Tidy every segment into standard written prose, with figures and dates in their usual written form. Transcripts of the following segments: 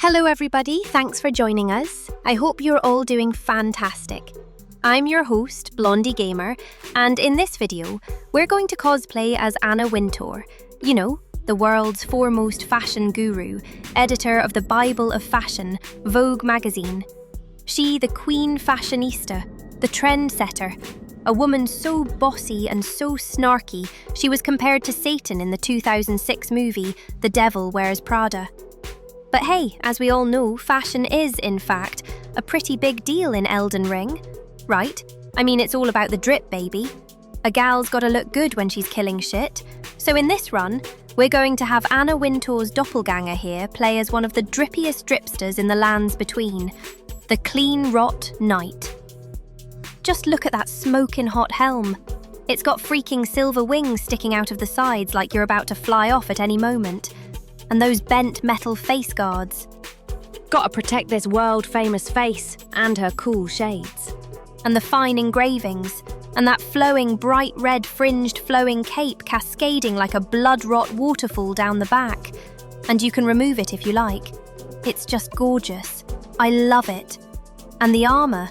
Hello everybody, thanks for joining us. I hope you're all doing fantastic. I'm your host, Blondie Gamer, and in this video, we're going to cosplay as Anna Wintour. You know, the world's foremost fashion guru, editor of the Bible of Fashion, Vogue magazine. She, the queen fashionista, the trendsetter, a woman so bossy and so snarky, she was compared to Satan in the 2006 movie, The Devil Wears Prada. But hey, as we all know, fashion is, in fact, a pretty big deal in Elden Ring. Right? I mean, it's all about the drip, baby. A gal's gotta look good when she's killing shit. So in this run, we're going to have Anna Wintour's doppelganger here play as one of the drippiest dripsters in the lands between, the Cleanrot Knight. Just look at that smoking hot helm. It's got freaking silver wings sticking out of the sides like you're about to fly off at any moment. And those bent metal face guards. Gotta protect this world-famous face and her cool shades. And the fine engravings, and that flowing bright red fringed flowing cape cascading like a blood-rot waterfall down the back. And you can remove it if you like. It's just gorgeous. I love it. And the armour,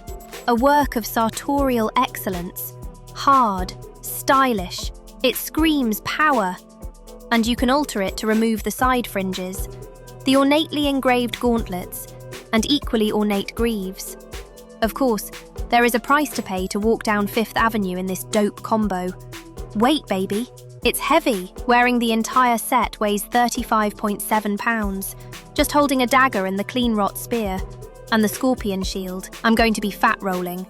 a work of sartorial excellence. Hard, stylish, it screams power. And you can alter it to remove the side fringes, the ornately engraved gauntlets, and equally ornate greaves. Of course, there is a price to pay to walk down Fifth Avenue in this dope combo. Weight, baby. It's heavy. Wearing the entire set weighs 35.7 pounds. Just holding a dagger and the Cleanrot spear, and the scorpion shield. I'm going to be fat rolling.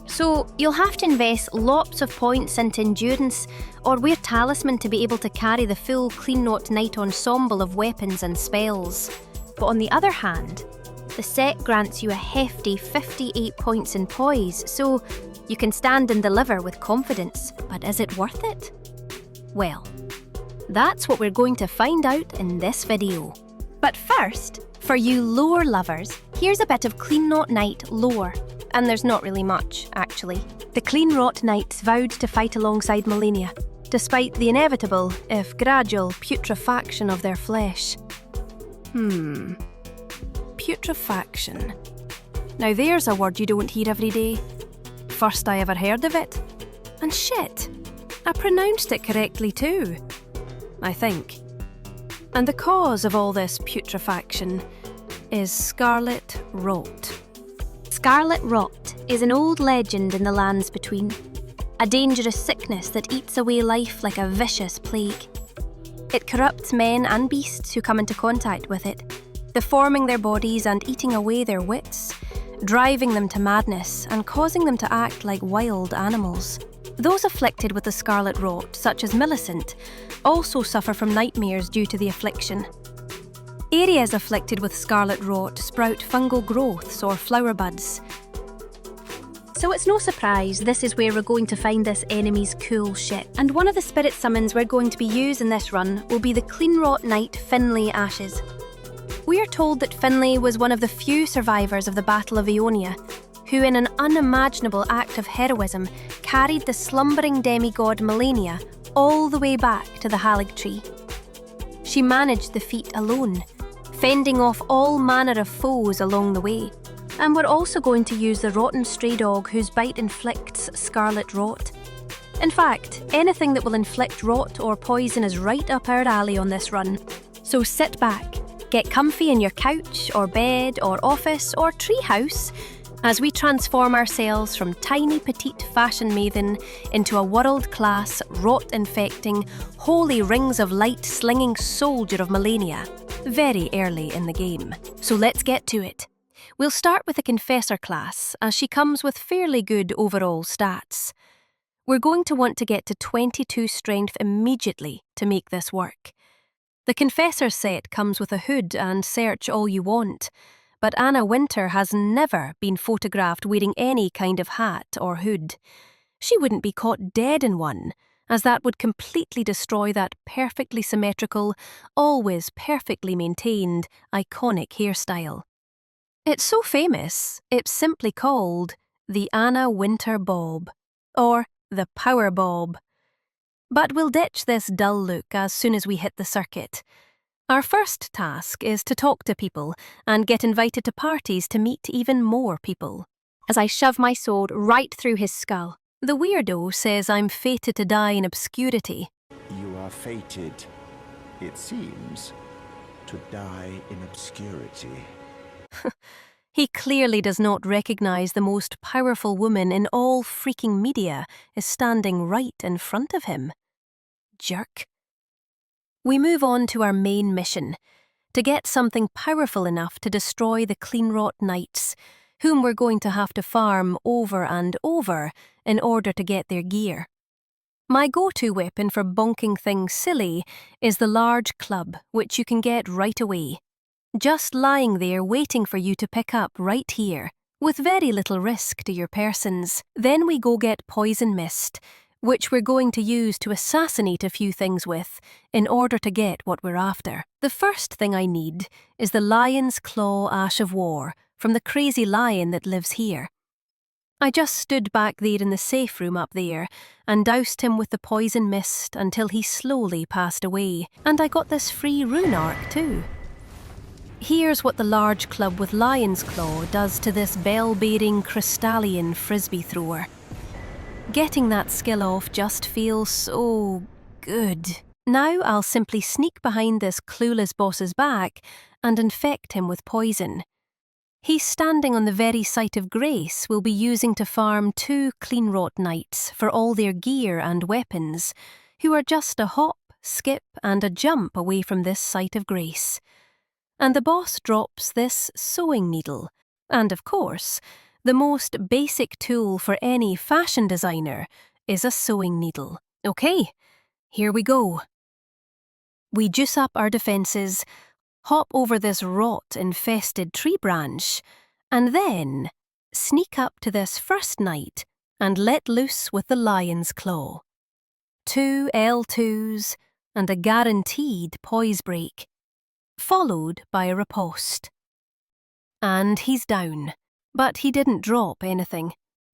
So, you'll have to invest lots of points into endurance or wear talisman to be able to carry the full Cleanrot Knight ensemble of weapons and spells. But on the other hand, the set grants you a hefty 58 points in poise, so you can stand and deliver with confidence. But is it worth it? Well, that's what we're going to find out in this video. But first, for you lore lovers, here's a bit of Cleanrot Knight lore. And there's not really much, actually. The Cleanrot Knights vowed to fight alongside Malenia, despite the inevitable, if gradual, putrefaction of their flesh. Putrefaction. Now there's a word you don't hear every day. First I ever heard of it. And shit, I pronounced it correctly too. I think. And the cause of all this putrefaction is scarlet rot. Scarlet rot is an old legend in the lands between, a dangerous sickness that eats away life like a vicious plague. It corrupts men and beasts who come into contact with it, deforming their bodies and eating away their wits, driving them to madness and causing them to act like wild animals. Those afflicted with the scarlet rot, such as Millicent, also suffer from nightmares due to the affliction. Areas afflicted with scarlet rot sprout fungal growths or flower buds. So it's no surprise this is where we're going to find this enemy's cool shit. And one of the spirit summons we're going to be used in this run will be the Cleanrot Knight Finlay Ashes. We are told that Finlay was one of the few survivors of the Battle of Ionia, who in an unimaginable act of heroism carried the slumbering demigod Malenia all the way back to the Halig Tree. She managed the feat alone, fending off all manner of foes along the way. And we're also going to use the rotten stray dog whose bite inflicts scarlet rot. In fact, anything that will inflict rot or poison is right up our alley on this run. So sit back, get comfy in your couch or bed or office or treehouse as we transform ourselves from tiny petite fashion maiden into a world-class, rot-infecting, holy rings of light slinging soldier of Malenia, very early in the game. So let's get to it. We'll start with the Confessor class, as she comes with fairly good overall stats. We're going to want to get to 22 strength immediately to make this work. The Confessor set comes with a hood and search all you want, but Anna Wintour has never been photographed wearing any kind of hat or hood. She wouldn't be caught dead in one, as that would completely destroy that perfectly symmetrical, always perfectly maintained, iconic hairstyle. It's so famous, it's simply called the Anna Wintour Bob, or the Power Bob. But we'll ditch this dull look as soon as we hit the circuit. Our first task is to talk to people and get invited to parties to meet even more people. As I shove my sword right through his skull. The weirdo says I'm fated to die in obscurity. You are fated, it seems, to die in obscurity. He clearly does not recognize the most powerful woman in all freaking media is standing right in front of him. Jerk. We move on to our main mission, to get something powerful enough to destroy the Cleanrot Knights, whom we're going to have to farm over and over in order to get their gear. My go-to weapon for bonking things silly is the large club, which you can get right away. Just lying there waiting for you to pick up right here, with very little risk to your persons. Then we go get poison mist, which we're going to use to assassinate a few things with in order to get what we're after. The first thing I need is the lion's claw ash of war from the crazy lion that lives here. I just stood back there in the safe room up there and doused him with the poison mist until he slowly passed away, and I got this free rune arc too. Here's what the large club with lion's claw does to this bell-bearing crystalline frisbee thrower. Getting that skill off just feels so good. Now I'll simply sneak behind this clueless boss's back and infect him with poison. He's standing on the very site of grace we'll be using to farm 2 Cleanrot Knights for all their gear and weapons, who are just a hop, skip and a jump away from this site of grace. And the boss drops this sewing needle, and of course, the most basic tool for any fashion designer is a sewing needle. Okay, here we go. We juice up our defences, hop over this rot-infested tree branch, and then sneak up to this first knight and let loose with the lion's claw. 2 L2s and a guaranteed poise break, followed by a riposte. And he's down, but he didn't drop anything.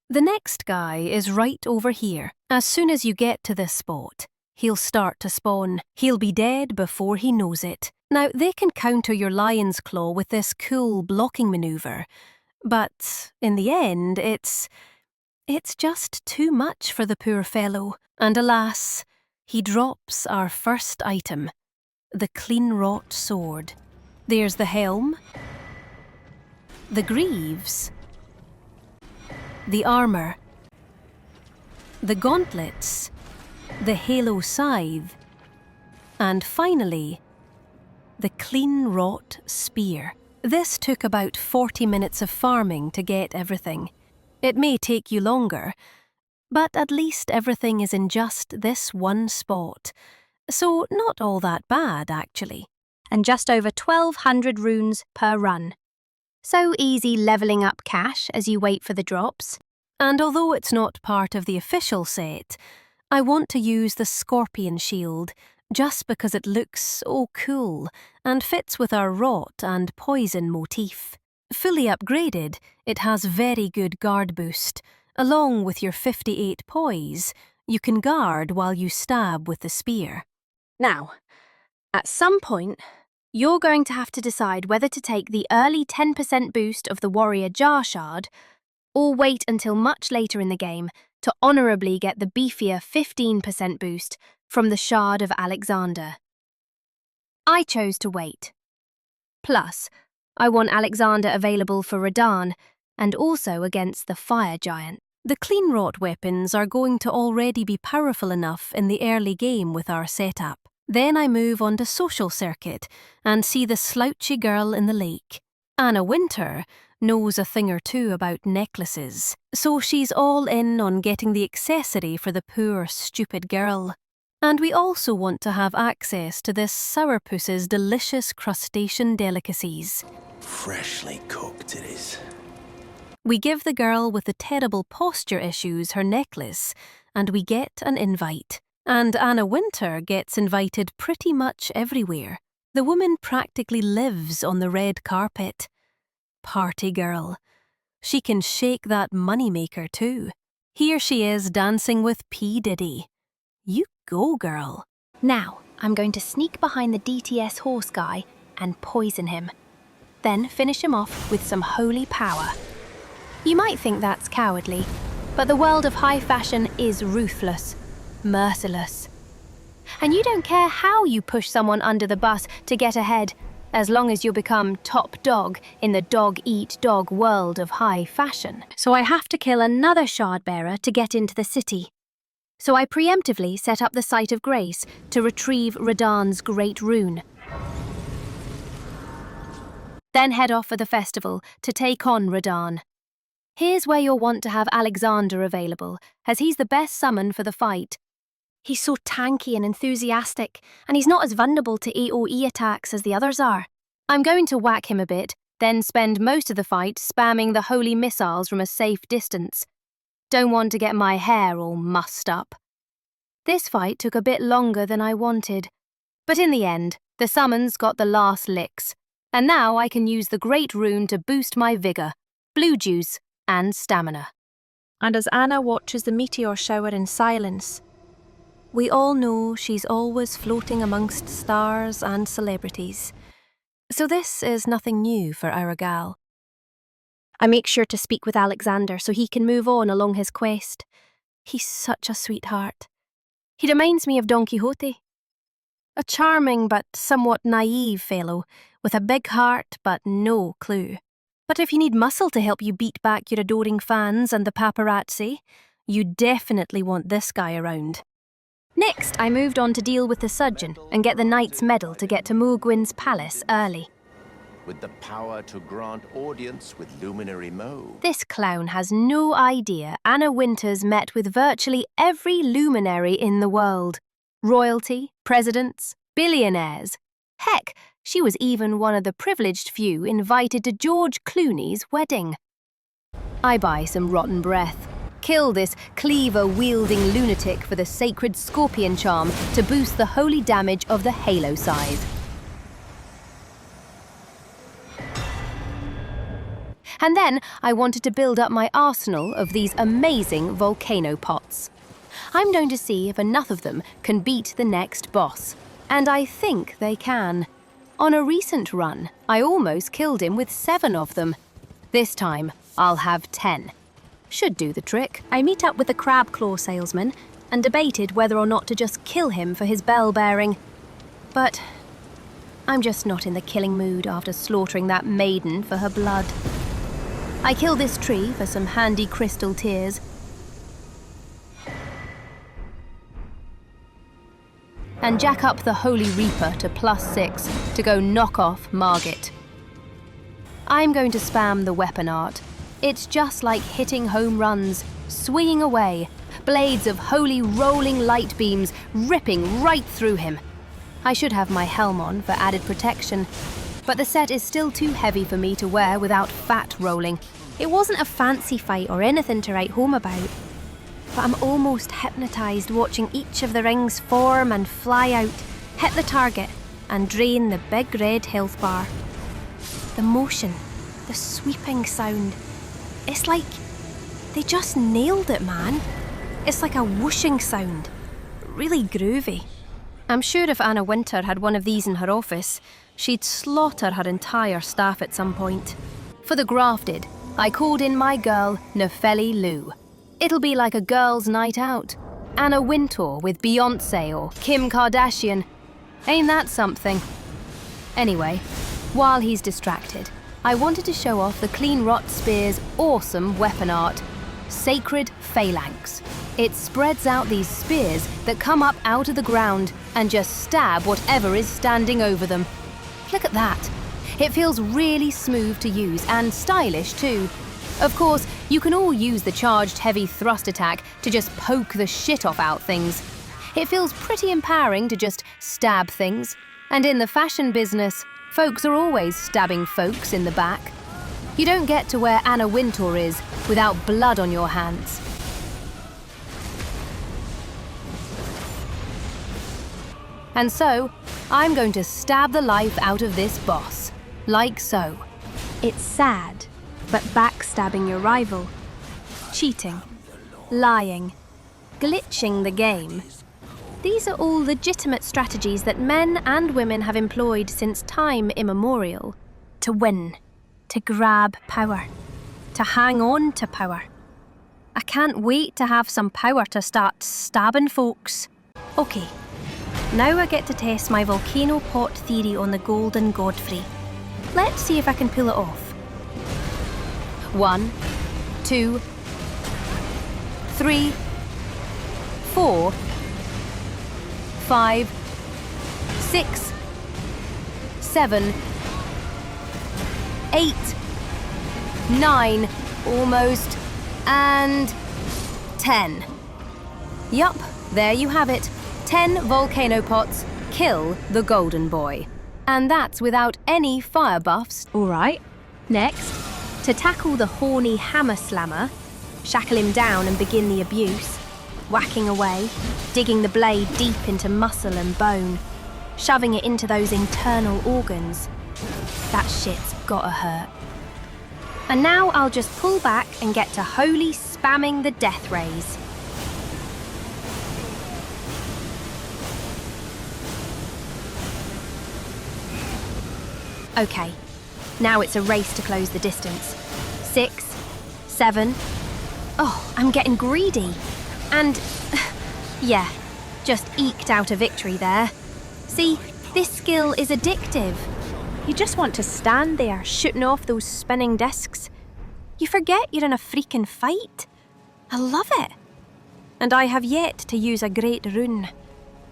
The next guy is right over here. As soon as you get to this spot, he'll start to spawn. He'll be dead before he knows it. Now, they can counter your lion's claw with this cool blocking maneuver, but in the end, it's just too much for the poor fellow. And alas, he drops our first item, the Cleanrot sword. There's the helm, the greaves, the armour, the gauntlets, the halo scythe, and finally, the Cleanrot spear. This took about 40 minutes of farming to get everything. It may take you longer, but at least everything is in just this one spot. So not all that bad, actually. And just over 1,200 runes per run. So easy levelling up cash as you wait for the drops. And although it's not part of the official set, I want to use the scorpion shield just because it looks so cool and fits with our rot and poison motif. Fully upgraded, it has very good guard boost. Along with your 58 poise, you can guard while you stab with the spear. Now, at some point, you're going to have to decide whether to take the early 10% boost of the warrior jar shard or wait until much later in the game to honourably get the beefier 15% boost from the Shard of Alexander. I chose to wait. Plus, I want Alexander available for Radahn and also against the fire giant. The Cleanrot weapons are going to already be powerful enough in the early game with our setup. Then I move on to social circuit and see the slouchy girl in the lake. Anna Wintour knows a thing or two about necklaces, so she's all in on getting the accessory for the poor, stupid girl. And we also want to have access to this sourpuss's delicious crustacean delicacies. Freshly cooked it is. We give the girl with the terrible posture issues her necklace, and we get an invite. And Anna Wintour gets invited pretty much everywhere. The woman practically lives on the red carpet. Party girl. She can shake that moneymaker too. Here she is dancing with P. Diddy. You go, girl. Now, I'm going to sneak behind the DTS horse guy and poison him. Then finish him off with some holy power. You might think that's cowardly, but the world of high fashion is ruthless, merciless. And you don't care how you push someone under the bus to get ahead, as long as you become top dog in the dog-eat-dog world of high fashion. So I have to kill another shard-bearer to get into the city. So I preemptively set up the Site of Grace to retrieve Radahn's great rune. Then head off for the festival to take on Radahn. Here's where you'll want to have Alexander available, as he's the best summon for the fight. He's so tanky and enthusiastic, and he's not as vulnerable to AoE attacks as the others are. I'm going to whack him a bit, then spend most of the fight spamming the holy missiles from a safe distance. Don't want to get my hair all mussed up. This fight took a bit longer than I wanted, but in the end, the summons got the last licks, and now I can use the great rune to boost my vigour, blue juice, and stamina. And as Anna watches the meteor shower in silence, we all know she's always floating amongst stars and celebrities. So this is nothing new for our gal. I make sure to speak with Alexander so he can move on along his quest. He's such a sweetheart. He reminds me of Don Quixote. A charming but somewhat naive fellow, with a big heart but no clue. But if you need muscle to help you beat back your adoring fans and the paparazzi, you definitely want this guy around. Next, I moved on to deal with the surgeon and get the Knight's Medal to get to Mogwyn's palace early. With the power to grant audience with Luminary Mo. This clown has no idea Anna Wintour's met with virtually every luminary in the world. Royalty, presidents, billionaires. Heck, she was even one of the privileged few invited to George Clooney's wedding. I buy some rotten breath. Kill this cleaver-wielding lunatic for the sacred scorpion charm to boost the holy damage of the Halo Scythe. And then I wanted to build up my arsenal of these amazing volcano pots. I'm going to see if enough of them can beat the next boss. And I think they can. On a recent run, I almost killed him with 7 of them. This time, I'll have 10. Should do the trick. I meet up with the crab claw salesman and debated whether or not to just kill him for his bell-bearing. But I'm just not in the killing mood after slaughtering that maiden for her blood. I kill this tree for some handy crystal tears. And jack up the Holy Reaper to +6 to go knock off Margit. I'm going to spam the weapon art. It's just like hitting home runs, swinging away, blades of holy rolling light beams ripping right through him. I should have my helm on for added protection, but the set is still too heavy for me to wear without fat rolling. It wasn't a fancy fight or anything to write home about, but I'm almost hypnotised watching each of the rings form and fly out, hit the target, and drain the big red health bar. The motion, the sweeping sound, it's like they just nailed it, man. It's like a whooshing sound, really groovy. I'm sure if Anna Wintour had one of these in her office, she'd slaughter her entire staff at some point. For the grafted, I called in my girl, Nefeli Lou. It'll be like a girls' night out. Anna Wintour with Beyoncé or Kim Kardashian. Ain't that something? Anyway, while he's distracted, I wanted to show off the Cleanrot Spear's awesome weapon art, Sacred Phalanx. It spreads out these spears that come up out of the ground and just stab whatever is standing over them. Look at that. It feels really smooth to use and stylish too. Of course, you can all use the charged heavy thrust attack to just poke the shit off out things. It feels pretty empowering to just stab things. And in the fashion business, folks are always stabbing folks in the back. You don't get to where Anna Wintour is without blood on your hands. And so, I'm going to stab the life out of this boss, like so. It's sad, but backstabbing your rival, cheating, lying, glitching the game, These are all legitimate strategies that men and women have employed since time immemorial. To win, to grab power, to hang on to power. I can't wait to have some power to start stabbing folks. Okay, now I get to test my volcano pot theory on the Golden Godfrey. Let's see if I can pull it off. 1, 2, 3, 4, 5, 6, 7, 8, 9, almost, and 10. Yup, there you have it. 10 volcano pots kill the golden boy. And that's without any fire buffs. Alright, next, to tackle the horny hammer slammer, shackle him down and begin the abuse. Whacking away, digging the blade deep into muscle and bone, shoving it into those internal organs. That shit's gotta hurt. And now I'll just pull back and get to holy spamming the death rays. Okay, now it's a race to close the distance. 6, 7. Oh, I'm getting greedy. And, yeah, just eked out a victory there. See, this skill is addictive. You just want to stand there shooting off those spinning discs. You forget you're in a freaking fight. I love it. And I have yet to use a great rune.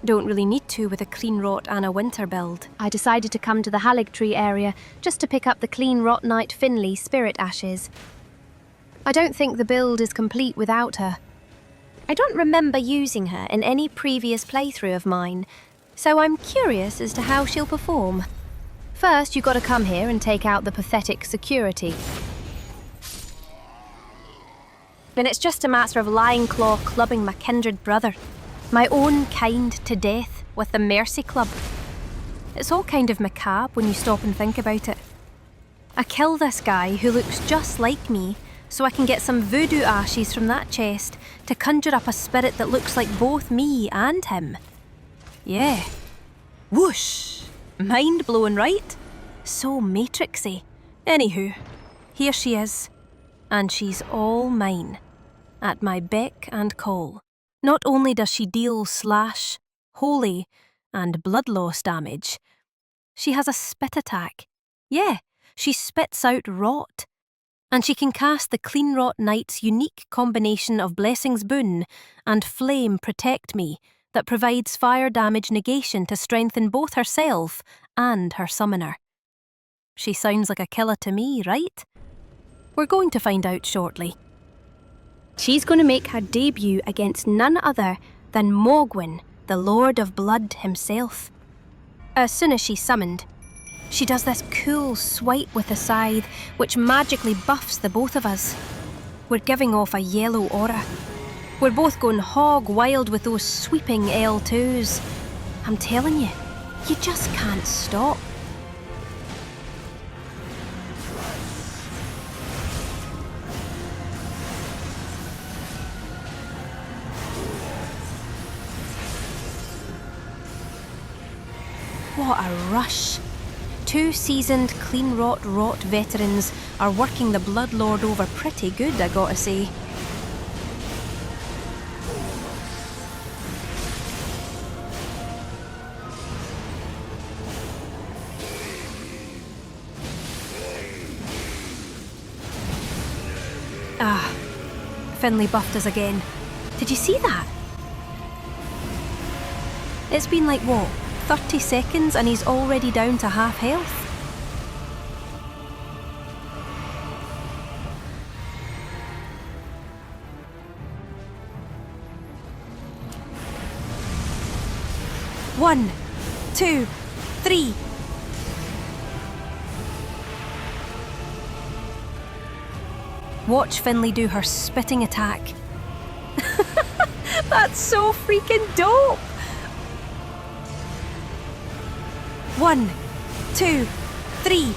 Don't really need to with a Cleanrot and a Winter build. I decided to come to the Haligtree area just to pick up the Cleanrot Knight Finley Spirit Ashes. I don't think the build is complete without her. I don't remember using her in any previous playthrough of mine, so I'm curious as to how she'll perform. First, you gotta come here and take out the pathetic security. Then it's just a matter of Lion Claw clubbing my kindred brother, my own kind, to death with the Mercy Club. It's all kind of macabre when you stop and think about it. I kill this guy who looks just like me, so I can get some voodoo ashes from that chest to conjure up a spirit that looks like both me and him. Yeah. Whoosh! Mind-blowing, right? So Matrixy. Anywho, here she is. And she's all mine. At my beck and call. Not only does she deal slash, holy, and blood loss damage, she has a spit attack. Yeah, she spits out rot. And she can cast the Cleanrot Knight's unique combination of Blessing's Boon and Flame Protect Me that provides fire damage negation to strengthen both herself and her summoner. She sounds like a killer to me, right? We're going to find out shortly. She's going to make her debut against none other than Mogwin, the Lord of Blood himself. As soon as she's summoned, she does this cool swipe with the scythe, which magically buffs the both of us. We're giving off a yellow aura. We're both going hog wild with those sweeping L2s. I'm telling you, you just can't stop. What a rush. 2 seasoned Cleanrot Rot veterans are working the Bloodlord over pretty good, I gotta say. Ah, Finley buffed us again. Did you see that? It's been like, what, 30 seconds and he's already down to half health? One, 2, 3. Watch Finley do her spitting attack. That's so freaking dope! 1, 2, 3.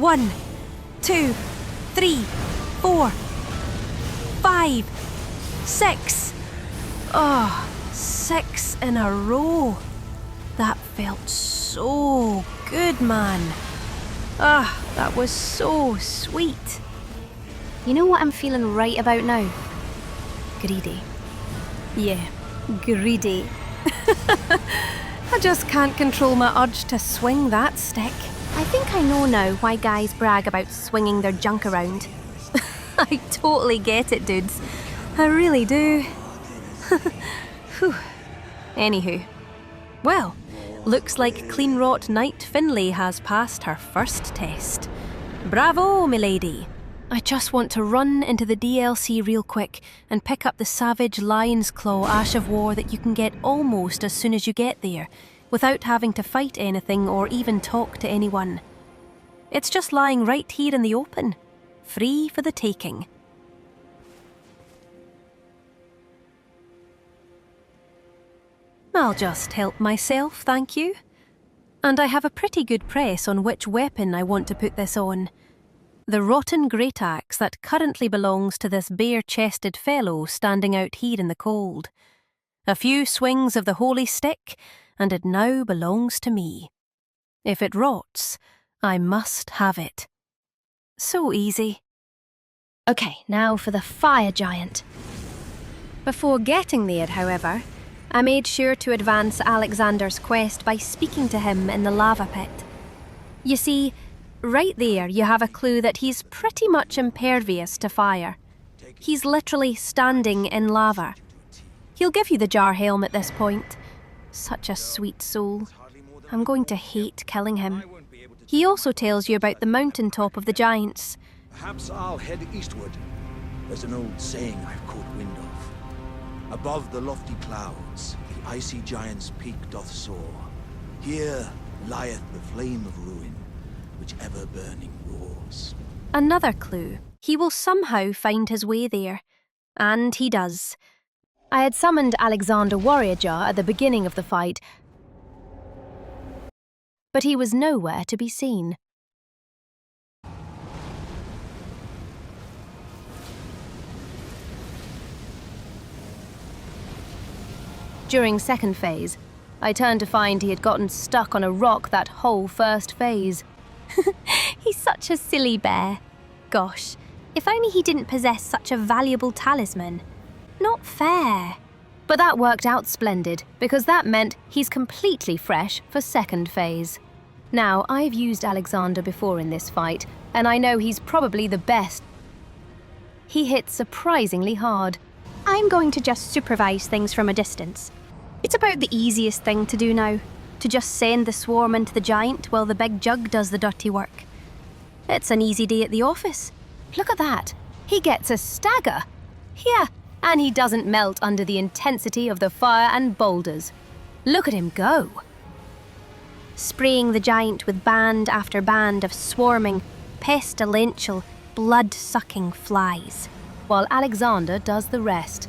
1, 2, 3, 4, 5, 6. Oh, 6 in a row. That felt so good, man. Ah, that was so sweet. You know what I'm feeling right about now? Greedy. Yeah, greedy. I just can't control my urge to swing that stick. I think I know now why guys brag about swinging their junk around. I totally get it, dudes. I really do. Whew. Anywho. Well, looks like Cleanrot Knight Finlay has passed her first test. Bravo, milady. I just want to run into the DLC real quick and pick up the Savage Lion's Claw Ash of War that you can get almost as soon as you get there, without having to fight anything or even talk to anyone. It's just lying right here in the open, free for the taking. I'll just help myself, thank you. And I have a pretty good press on which weapon I want to put this on. The rotten great axe that currently belongs to this bare-chested fellow standing out here in the cold. A few swings of the holy stick, and it now belongs to me. If it rots, I must have it. So easy. Okay, now for the fire giant. Before getting there, however, I made sure to advance Alexander's quest by speaking to him in the lava pit. You see, right there you have a clue that he's pretty much impervious to fire. He's literally standing in lava. He'll give you the jar helm at this point. Such a sweet soul. I'm going to hate killing him. He also tells you about the mountaintop of the giants. Perhaps I'll head eastward. There's an old saying I've caught wind of. Above the lofty clouds, the icy giant's peak doth soar. Here lieth the flame of ruin, which ever burning roars. Another clue. He will somehow find his way there. And he does. I had summoned Alexander Warrior Jar at the beginning of the fight, but he was nowhere to be seen. During second phase, I turned to find he had gotten stuck on a rock that whole first phase. He's such a silly bear. Gosh, if only he didn't possess such a valuable talisman. Not fair. But that worked out splendid, because that meant he's completely fresh for second phase. Now, I've used Alexander before in this fight, and I know he's probably the best. He hits surprisingly hard. I'm going to just supervise things from a distance. It's about the easiest thing to do now, to just send the swarm into the giant while the big jug does the dirty work. It's an easy day at the office. Look at that. He gets a stagger. Yeah, and he doesn't melt under the intensity of the fire and boulders. Look at him go. Spraying the giant with band after band of swarming, pestilential, blood-sucking flies. While Alexander does the rest.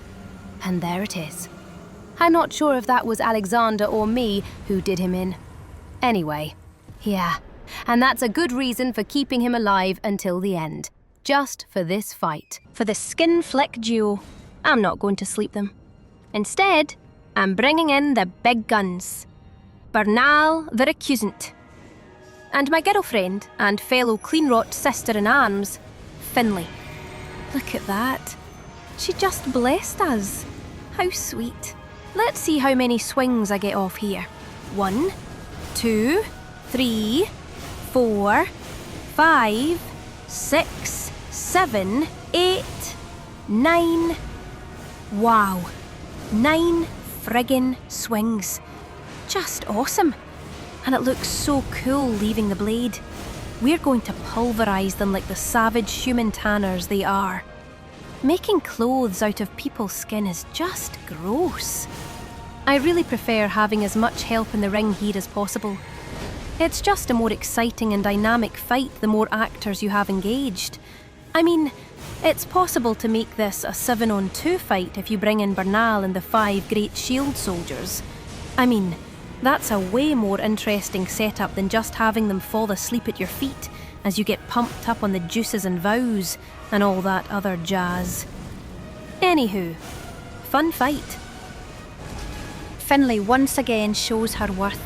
And there it is. I'm not sure if that was Alexander or me who did him in. Anyway, yeah. And that's a good reason for keeping him alive until the end. Just for this fight. For the skin flick duo, I'm not going to sleep them. Instead, I'm bringing in the big guns. Bernal the Recusant. And my girlfriend and fellow Cleanrot sister-in-arms, Finlay. Look at that. She just blessed us. How sweet. Let's see how many swings I get off here. 1, 2, 3, 4, 5, 6, 7, 8, 9. Wow. 9 friggin' swings. Just awesome. And it looks so cool leaving the blade. We're going to pulverise them like the savage human tanners they are. Making clothes out of people's skin is just gross. I really prefer having as much help in the ring here as possible. It's just a more exciting and dynamic fight the more actors you have engaged. I mean, it's possible to make this a 7-on-2 fight if you bring in Bernal and the 5 great shield soldiers. I mean, that's a way more interesting setup than just having them fall asleep at your feet as you get pumped up on the juices and vows and all that other jazz. Anywho, fun fight. Finlay once again shows her worth.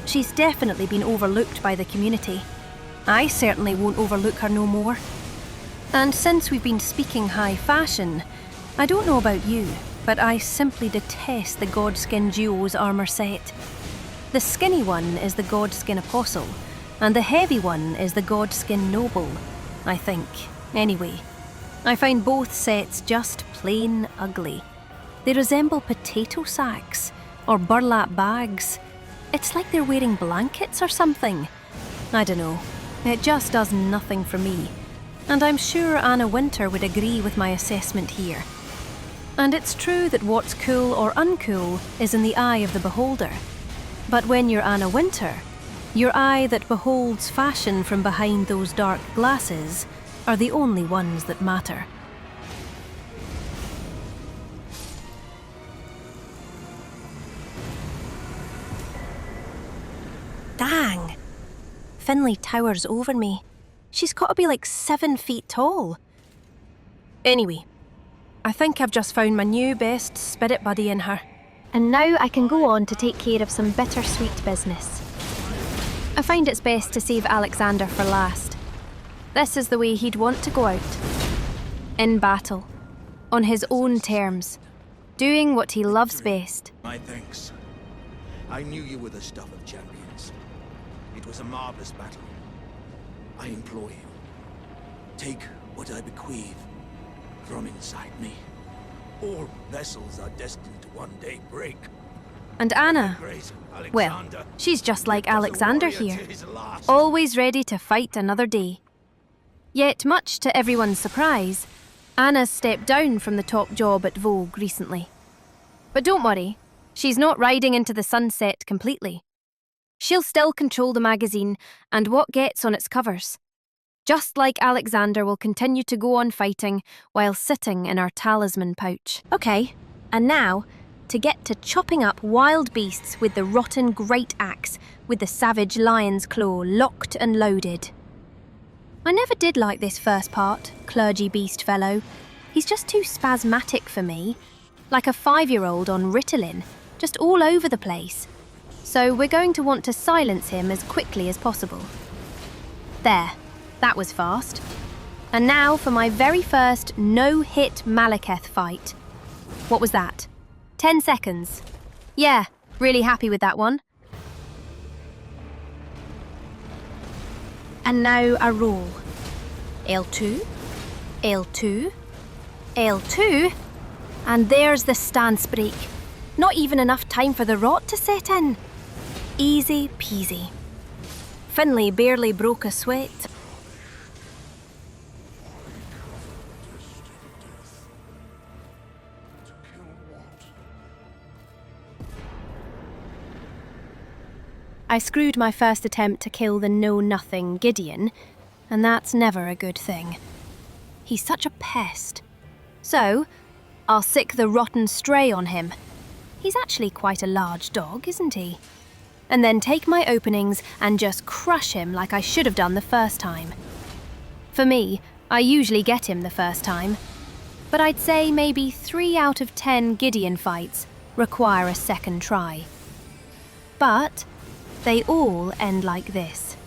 She's definitely been overlooked by the community. I certainly won't overlook her no more. And since we've been speaking high fashion, I don't know about you, but I simply detest the Godskin duo's armour set. The skinny one is the Godskin Apostle, and the heavy one is the Godskin Noble, I think. Anyway, I find both sets just plain ugly. They resemble potato sacks or burlap bags. It's like they're wearing blankets or something. I don't know. It just does nothing for me. And I'm sure Anna Wintour would agree with my assessment here. And it's true that what's cool or uncool is in the eye of the beholder. But when you're Anna Wintour, your eye that beholds fashion from behind those dark glasses are the only ones that matter. Dang! Finlay towers over me. She's got to be like 7 feet tall. Anyway, I think I've just found my new best spirit buddy in her. And now I can go on to take care of some bittersweet business. I find it's best to save Alexander for last. This is the way he'd want to go out. In battle. On his own terms. Doing what he loves best. My thanks. I knew you were the stuff of champions. It was a marvelous battle. I implore you, take what I bequeath from inside me. All vessels are destined to one day break. And Anna, Great well, Alexander she's just like lived as a Alexander warrior here. to his last. Always ready to fight another day. Yet, much to everyone's surprise, Anna's stepped down from the top job at Vogue recently. But don't worry, she's not riding into the sunset completely. She'll still control the magazine and what gets on its covers. Just like Alexander will continue to go on fighting while sitting in our talisman pouch. Okay, and now, to get to chopping up wild beasts with the rotten great axe with the savage lion's claw locked and loaded. I never did like this first part, clergy beast fellow. He's just too spasmatic for me. Like a 5-year-old on Ritalin, just all over the place. So we're going to want to silence him as quickly as possible. There, that was fast. And now for my very first no-hit Malekith fight. What was that? 10 seconds. Yeah, really happy with that one. And now a roll. L2, L2, L2, and there's the stance break. Not even enough time for the rot to set in. Easy peasy. Finlay barely broke a sweat. I screwed my first attempt to kill the know-nothing Gideon, and that's never a good thing. He's such a pest. So, I'll sick the rotten stray on him. He's actually quite a large dog, isn't he? And then take my openings and just crush him like I should have done the first time. For me, I usually get him the first time, but I'd say maybe 3 out of 10 Gideon fights require a second try. But they all end like this.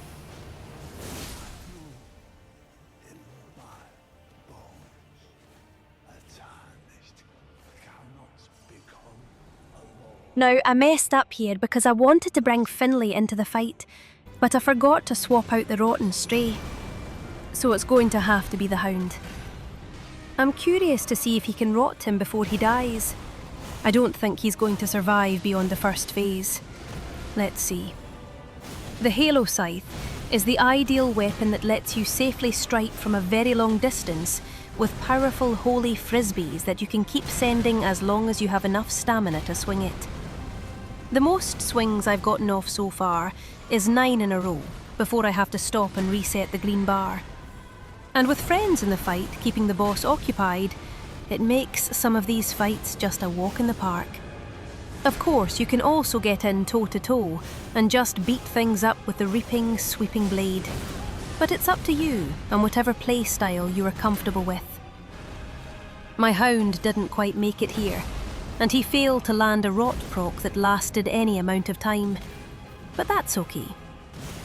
Now, I messed up here because I wanted to bring Finlay into the fight, but I forgot to swap out the rotten stray. So it's going to have to be the Hound. I'm curious to see if he can rot him before he dies. I don't think he's going to survive beyond the first phase. Let's see. The Halo Scythe is the ideal weapon that lets you safely strike from a very long distance with powerful holy frisbees that you can keep sending as long as you have enough stamina to swing it. The most swings I've gotten off so far is 9 in a row before I have to stop and reset the green bar. And with friends in the fight keeping the boss occupied, it makes some of these fights just a walk in the park. Of course, you can also get in toe-to-toe and just beat things up with the reaping, sweeping blade. but it's up to you and whatever play style you are comfortable with. My hound didn't quite make it here, and he failed to land a rot proc that lasted any amount of time. But that's okay.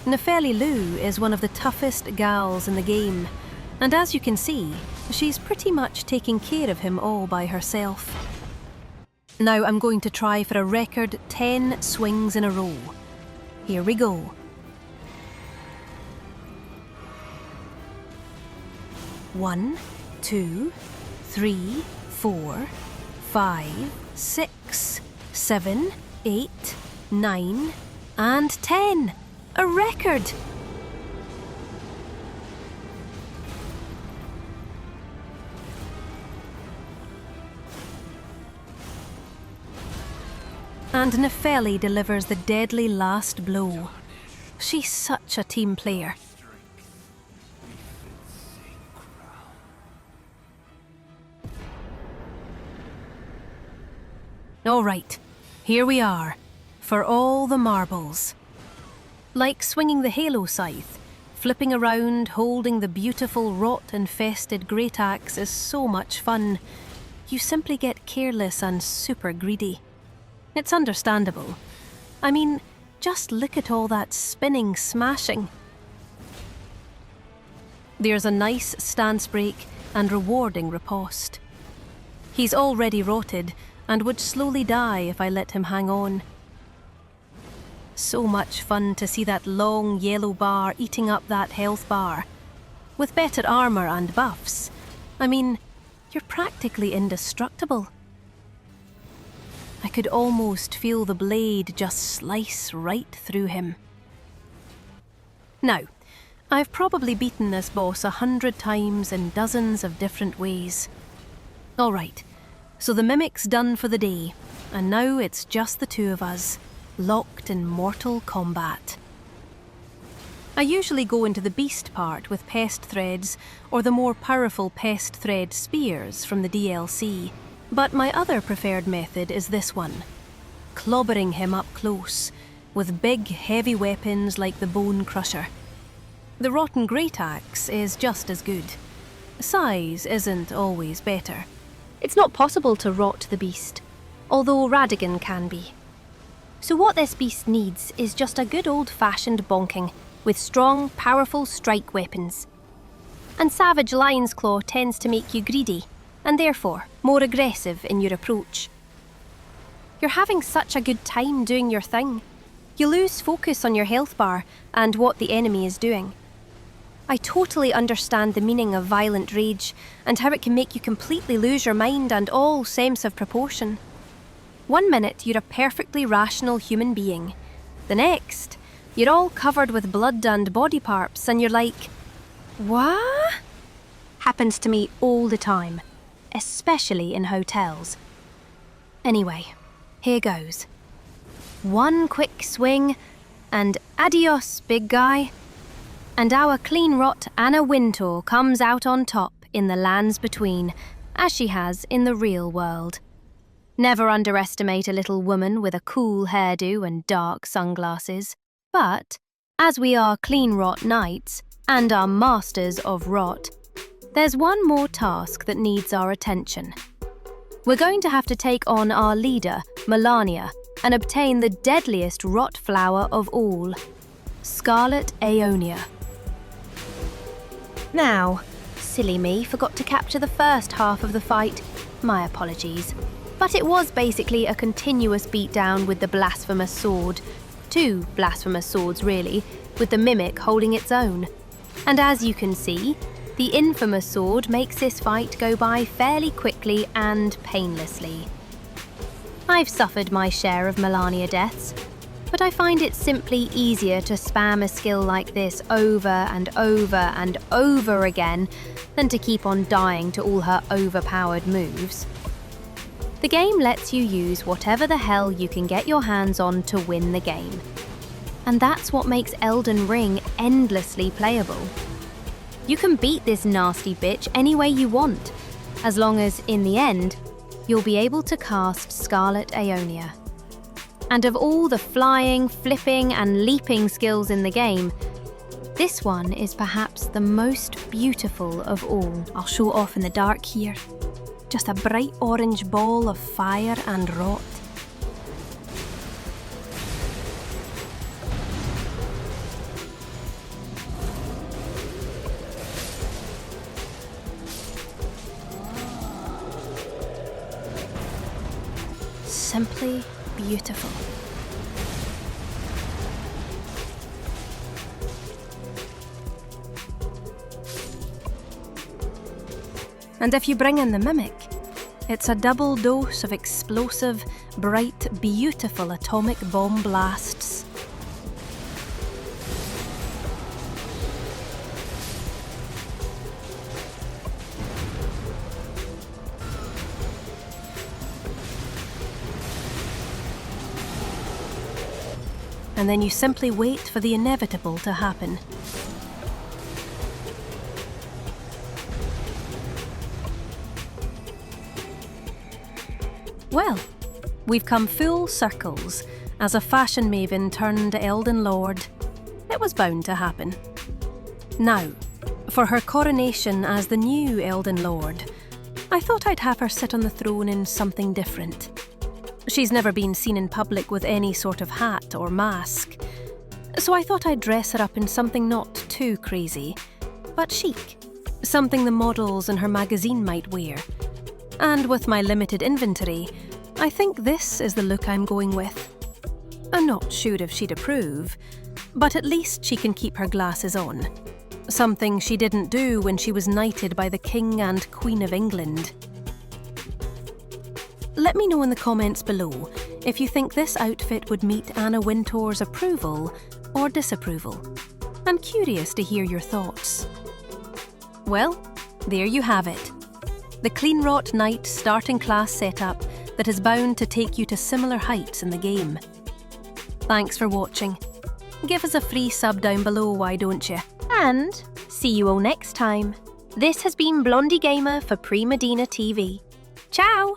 Nefeli Lou is one of the toughest gals in the game, and as you can see, she's pretty much taking care of him all by herself. Now I'm going to try for a record 10 swings in a row. Here we go. 1, 2, 3, 4, 5, 6, 7, 8, 9, and 10. A record! And Nefeli delivers the deadly last blow. She's such a team player. All right, here we are, for all the marbles. Like swinging the halo scythe, flipping around holding the beautiful rot-infested great axe is so much fun. You simply get careless and super greedy. It's understandable. I mean, just look at all that spinning smashing. There's a nice stance break and rewarding riposte. He's already rotted and would slowly die if I let him hang on. So much fun to see that long yellow bar eating up that health bar. With better armour and buffs, I mean, you're practically indestructible. I could almost feel the blade just slice right through him. Now, I've probably beaten this boss 100 times in dozens of different ways. All right, so the mimic's done for the day, and now it's just the two of us, locked in mortal combat. I usually go into the beast part with pest threads or the more powerful pest thread spears from the DLC, but my other preferred method is this one, clobbering him up close with big heavy weapons like the Bone Crusher. The Rotten Great Axe is just as good. Size isn't always better. It's not possible to rot the beast, although Radigan can be. So what this beast needs is just a good old-fashioned bonking with strong, powerful strike weapons. And Savage Lion's Claw tends to make you greedy, and therefore more aggressive in your approach. You're having such a good time doing your thing. You lose focus on your health bar and what the enemy is doing. I totally understand the meaning of violent rage and how it can make you completely lose your mind and all sense of proportion. 1 minute you're a perfectly rational human being. The next, you're all covered with blood and body parts and you're like, what? Happens to me all the time, especially in hotels. Anyway, here goes. 1 quick swing and adios, big guy. And our Cleanrot Anna Wintour comes out on top in the lands between, as she has in the real world. Never underestimate a little woman with a cool hairdo and dark sunglasses. But, as we are Cleanrot knights and are masters of rot, there's one more task that needs our attention. We're going to have to take on our leader, Melania, and obtain the deadliest rot flower of all, Scarlet Aeonia. Now, silly me, forgot to capture the first half of the fight. My apologies. But it was basically a continuous beatdown with the blasphemous sword. 2 blasphemous swords, really, with the mimic holding its own. And as you can see, the infamous sword makes this fight go by fairly quickly and painlessly. I've suffered my share of Melania deaths, but I find it simply easier to spam a skill like this over and over and over again than to keep on dying to all her overpowered moves. The game lets you use whatever the hell you can get your hands on to win the game. And that's what makes Elden Ring endlessly playable. You can beat this nasty bitch any way you want, as long as, in the end, you'll be able to cast Scarlet Aeonia. And of all the flying, flipping and leaping skills in the game, This one is perhaps the most beautiful of all. I'll show it off in the dark here. Just a bright orange ball of fire and rot. Simply beautiful. And if you bring in the Mimic, it's a double dose of explosive, bright, beautiful atomic bomb blasts. And then you simply wait for the inevitable to happen. Well, we've come full circles as a fashion maven turned Elden Lord. It was bound to happen. Now, for her coronation as the new Elden Lord, I thought I'd have her sit on the throne in something different. She's never been seen in public with any sort of hat or mask, so I thought I'd dress her up in something not too crazy, but chic, something the models in her magazine might wear. And with my limited inventory, I think this is the look I'm going with. I'm not sure if she'd approve, but at least she can keep her glasses on. Something she didn't do when she was knighted by the King and Queen of England. Let me know in the comments below if you think this outfit would meet Anna Wintour's approval or disapproval. I'm curious to hear your thoughts. Well, there you have it. The Cleanrot Knight starting class setup that is bound to take you to similar heights in the game. Thanks for watching. Give us a free sub down below, why don't you? And see you all next time. This has been Blondie Gamer for Pre Medina TV. Ciao!